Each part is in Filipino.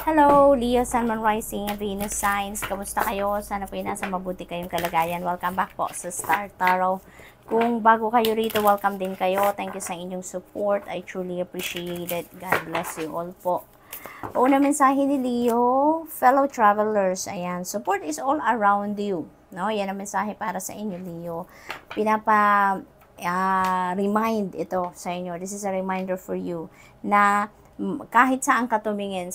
Hello, Leo, Sun, Moon, Rising, and Venus signs. Kamusta kayo? Sana po nasa mabuti kayong kalagayan. Welcome back po sa Star Tarot. Kung bago kayo rito, welcome din kayo. Thank you sa inyong support. I truly appreciate it. God bless you all po. Una mensahe ni Leo, fellow travelers. Ayan, support is all around you. No, yan ang mensahe para sa inyo, Leo. Remind ito sa inyo. This is a reminder for you na kahit saan ka tumingin,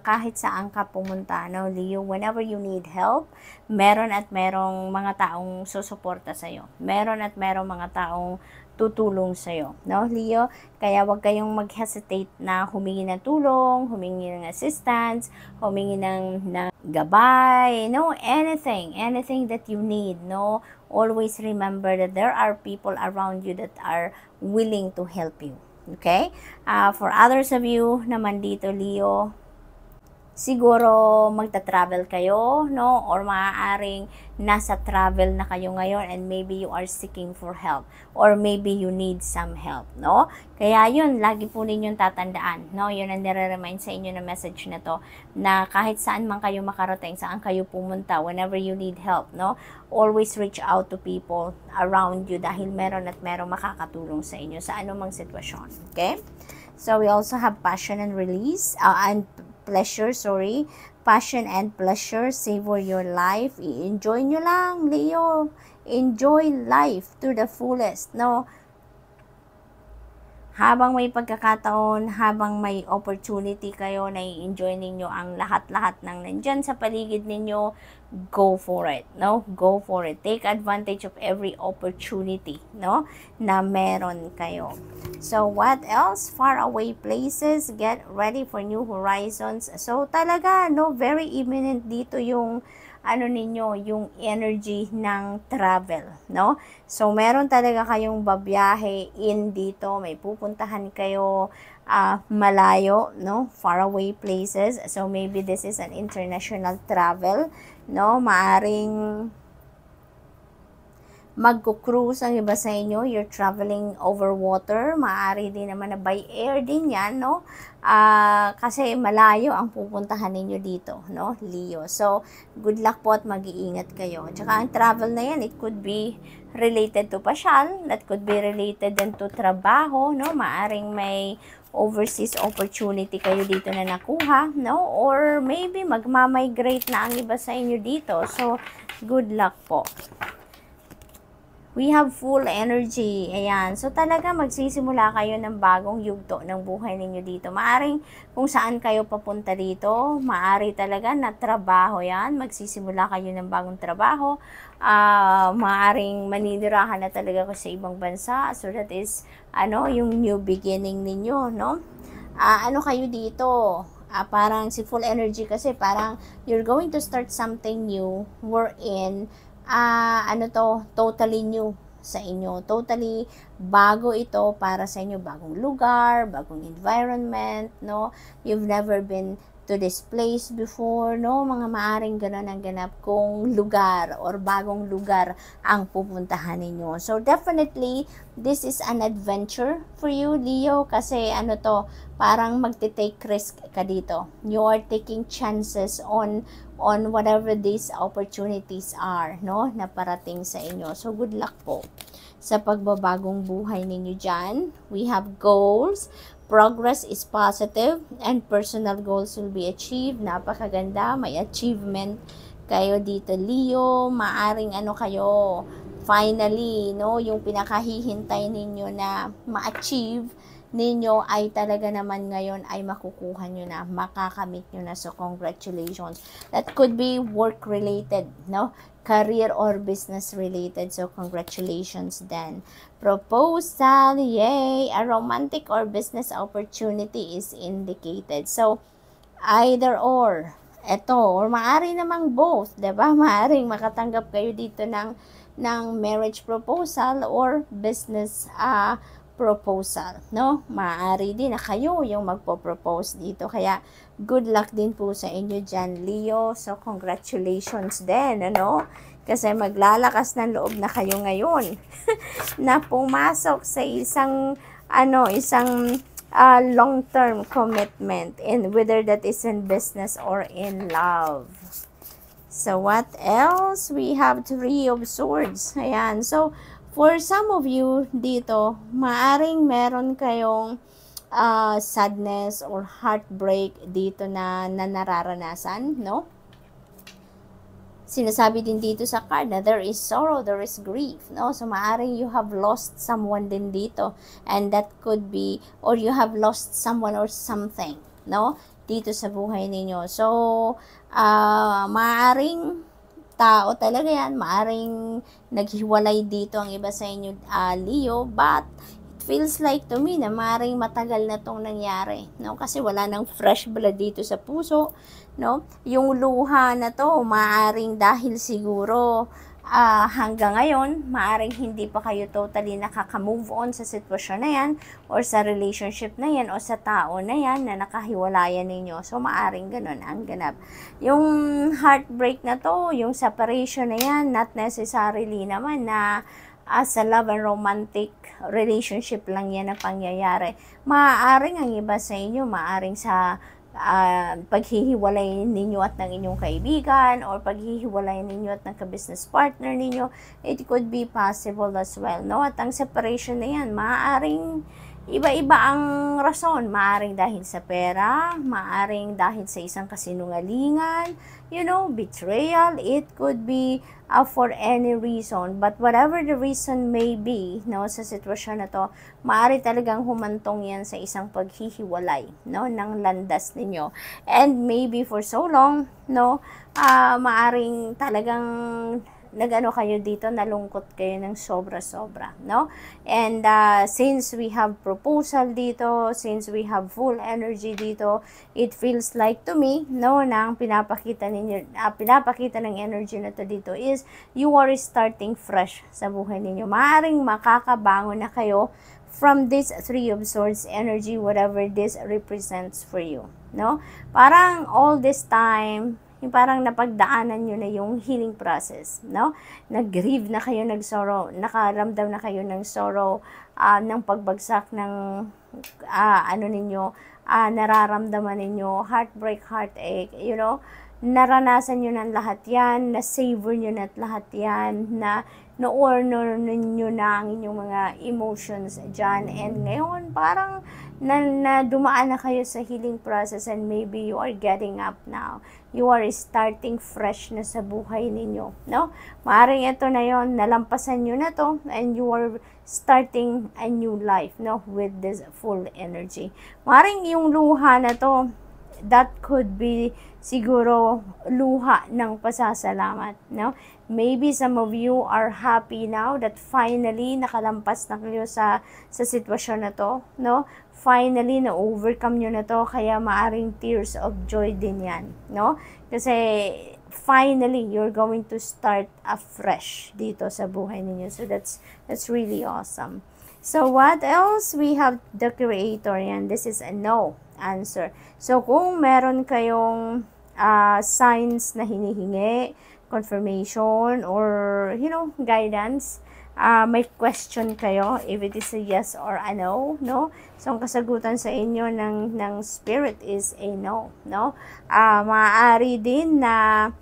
kahit saan ka pumunta, no, Leo, whenever you need help, meron at merong mga taong susuporta sa'yo. Meron at merong mga taong tutulong sa'yo, no, Leo? Kaya wag kayong mag-hesitate na humingi ng tulong, humingi ng assistance, humingi ng gabay, no, anything that you need, no? Always remember that there are people around you that are willing to help you. Okay? For others of you naman dito, Leo, siguro magta-travel kayo, no? Or maaaring nasa travel na kayo ngayon and maybe you are seeking for help. Or maybe you need some help, no? Kaya yun, lagi po ninyong tatandaan, no? Yun ang nire-remind sa inyo na message na to, na kahit saan man kayo makarating, saan kayo pumunta, whenever you need help, no? Always reach out to people around you dahil meron at meron makakatulong sa inyo sa anumang sitwasyon, okay? So, we also have passion and release, pleasure, passion and pleasure, savor your life, enjoy nyo lang, Leo, enjoy life to the fullest, no? Habang may pagkakataon, habang may opportunity kayo, na-enjoy ninyo ang lahat-lahat ng nandyan sa paligid ninyo, go for it, no? Go for it. Take advantage of every opportunity, no? Na meron kayo. So, what else? Far away places, get ready for new horizons. So, talaga, no? Very imminent dito yung yung energy ng travel, no? So, meron talaga kayong babiyahe in dito, may pupuntahan kayo malayo, no? Far away places. So, maybe this is an international travel, no? Maaring magko-cruise ang iba sa inyo, you're traveling over water, maaari din naman na by air din yan, no? Kasi malayo ang pupuntahan ninyo dito, no, Leo? So, good luck po at mag-iingat kayo. Tsaka ang travel na yan, it could be related to pasyal, that could be related din to trabaho, no? Maaring may overseas opportunity kayo dito na nakuha, no? Or maybe magmamigrate na ang iba sa inyo dito. So, good luck po. We have full energy. Ayan. So, talaga magsisimula kayo ng bagong yugto ng buhay ninyo dito. Maaring kung saan kayo papunta dito, maari talaga na trabaho yan. Magsisimula kayo ng bagong trabaho. Maaring maninirahan na talaga ko sa ibang bansa. So, that is, yung new beginning ninyo, no? Kayo dito? Parang si full energy kasi parang you're going to start something new. We're in totally new sa inyo. Totally bago ito para sa inyo. Bagong lugar, bagong environment, no? You've never been to this place before, no? Mga maaring gano'n ang ganap kung lugar or bagong lugar ang pupuntahan ninyo. So, definitely, this is an adventure for you, Leo, kasi parang magte-take risk ka dito. You are taking chances on whatever these opportunities are, no, na parating sa inyo. So, good luck po sa pagbabagong buhay ninyo dyan. We have goals. Progress is positive and personal goals will be achieved. Napakaganda. May achievement kayo dito, Leo. Maaring kayo, finally, no, yung pinakahihintay ninyo na ma-achieve ninyo ay talaga naman ngayon ay makukuha nyo na, makakamit nyo na. So, congratulations. That could be work-related, no? Career or business-related. So, congratulations then. Proposal, yay! A romantic or business opportunity is indicated. So, either or. Or maaari namang both, diba? Maaring makatanggap kayo dito ng marriage proposal or business proposal, no? Maaari din na kayo yung magpo-propose dito. Kaya, good luck din po sa inyo dyan, Leo. So, congratulations din, Kasi maglalakas ng loob na kayo ngayon na pumasok sa isang long-term commitment, and whether that is in business or in love. So, what else? We have Three of Swords. Ayan. So, for some of you dito, maaring meron kayong sadness or heartbreak dito na nararanasan, no? Sinasabi din dito sa card na there is sorrow, there is grief, no? So, maaring you have lost someone din dito, and that could be, or you have lost someone or something, no? Dito sa buhay ninyo. So, maaring tao talaga yan, maaring naghiwalay dito ang iba sa inyo, Leo, but it feels like to me na maaring matagal na tong nangyari, no? Kasi wala nang fresh blood dito sa puso, no? Yung luha na to, maaring dahil siguro hanggang ngayon, maaring hindi pa kayo totally nakaka-move on sa sitwasyon na yan, or sa relationship na yan, o sa tao na yan na nakahiwalayan ninyo. So, maaring ganun ang ganap. Yung heartbreak na to, yung separation na yan, not necessarily naman na sa love and romantic relationship lang yan ang pangyayari. Maaaring ang iba sa inyo, maaring sa paghihiwalay ninyo at ng inyong kaibigan, or paghihiwalay ninyo at ng ka-business partner ninyo, it could be possible as well, no? At ang separation na yan, maaaring iba-iba ang rason. Maaaring dahil sa pera, maaaring dahil sa isang kasinungalingan, you know, betrayal. It could be for any reason. But whatever the reason may be, no, sa sitwasyon na to, maaari talagang humantong yan sa isang paghihiwalay, no, ng landas ninyo. And maybe for so long, no, maaring talagang nagano kayo dito, nalungkot kayo ng sobra-sobra, no? And since we have proposal dito, since we have full energy dito, it feels like to me, no, na ang pinapakita ninyo, pinapakita ng energy na to dito is you are starting fresh sa buhay ninyo. Maaring makakabangon na kayo from this Three of Swords energy, whatever this represents for you, no? Parang all this time, yung parang napagdaanan nyo na yung healing process, no? Nag-grieve na kayo, nag-sorrow, nakaramdam na kayo ng sorrow, ng pagbagsak ng, ano ninyo, nararamdaman ninyo, heartbreak, heartache, you know? Naranasan nyo na lahat yan, na-savor nyo na lahat yan, na na-honor ninyo na ang inyong mga emotions dyan. And ngayon, parang na dumaan na kayo sa healing process, and maybe you are getting up now. You are starting fresh na sa buhay ninyo, no? Maaring ito na yon, nalampasan nyo na to, and you are starting a new life, no? With this full energy. Maaring yung luha na to, that could be siguro luha ng pasasalamat, no? Maybe some of you are happy now that finally nakalampas na kayo sa sitwasyon na to, no? Finally na overcome nyo na to, kaya maaring tears of joy din yan, no? Kasi finally you're going to start afresh dito sa buhay ninyo. So that's really awesome. So what else? We have the Creator yan. This is a no answer. So kung meron kayong signs na hinihingi, confirmation, or you know, guidance, may question kayo, if it is a yes or a no, no? So, ang kasagutan sa inyo ng spirit is a no, no? Maaari din na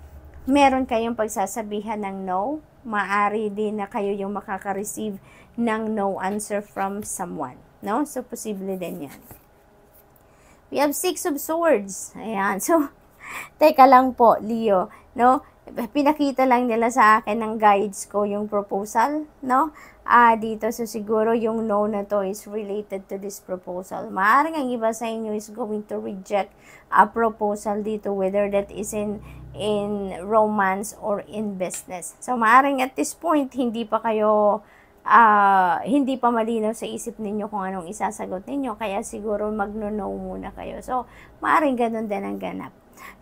meron kayong pagsasabihan ng no. Maaari din na kayo yung makaka-receive ng no answer from someone, no? So, posible din yan. We have Six of Swords. Ayan. So, teka lang po, Leo, no? Pinakita lang nila sa akin ng guides ko yung proposal, no? Dito, so siguro yung no na to is related to this proposal. Maaaring ang iba sa inyo is going to reject a proposal dito, whether that is in romance or in business. So, maaaring at this point, hindi pa malinaw sa isip ninyo kung anong isasagot ninyo, kaya siguro magno-no muna kayo. So, maaaring ganun din ang ganap.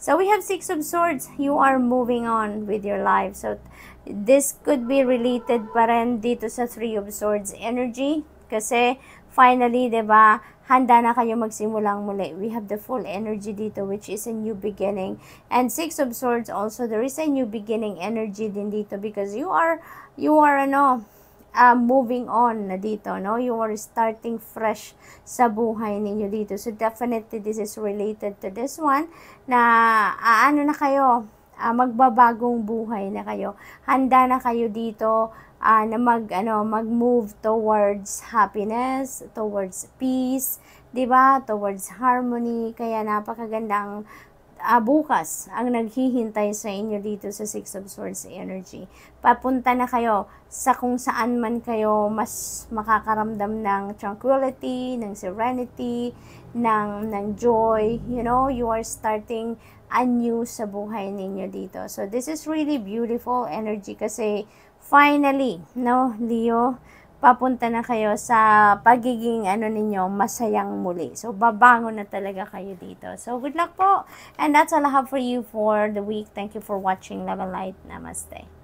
So, we have Six of Swords. You are moving on with your life. So, this could be related pa rin dito sa Three of Swords energy. Kasi, finally, diba, handa na kayo magsimulang muli. We have the full energy dito, which is a new beginning. And Six of Swords also, there is a new beginning energy din dito because you are moving on na dito, no? You are starting fresh sa buhay ninyo dito. So, definitely, this is related to this one na ano na kayo, magbabagong buhay na kayo. Handa na kayo dito na mag-move towards happiness, towards peace, 'di ba? Towards harmony. Kaya napakagandang bukas ang naghihintay sa inyo dito sa Six of Swords energy. Papunta na kayo sa kung saan man kayo mas makakaramdam ng tranquility, ng serenity, ng joy. You know, you are starting anew sa buhay ninyo dito. So, this is really beautiful energy kasi finally, no, Leo, papunta na kayo sa pagiging ninyo, masayang muli. So, babangon na talaga kayo dito. So, good luck po. And that's all I have for you for the week. Thank you for watching Love and Light. Namaste.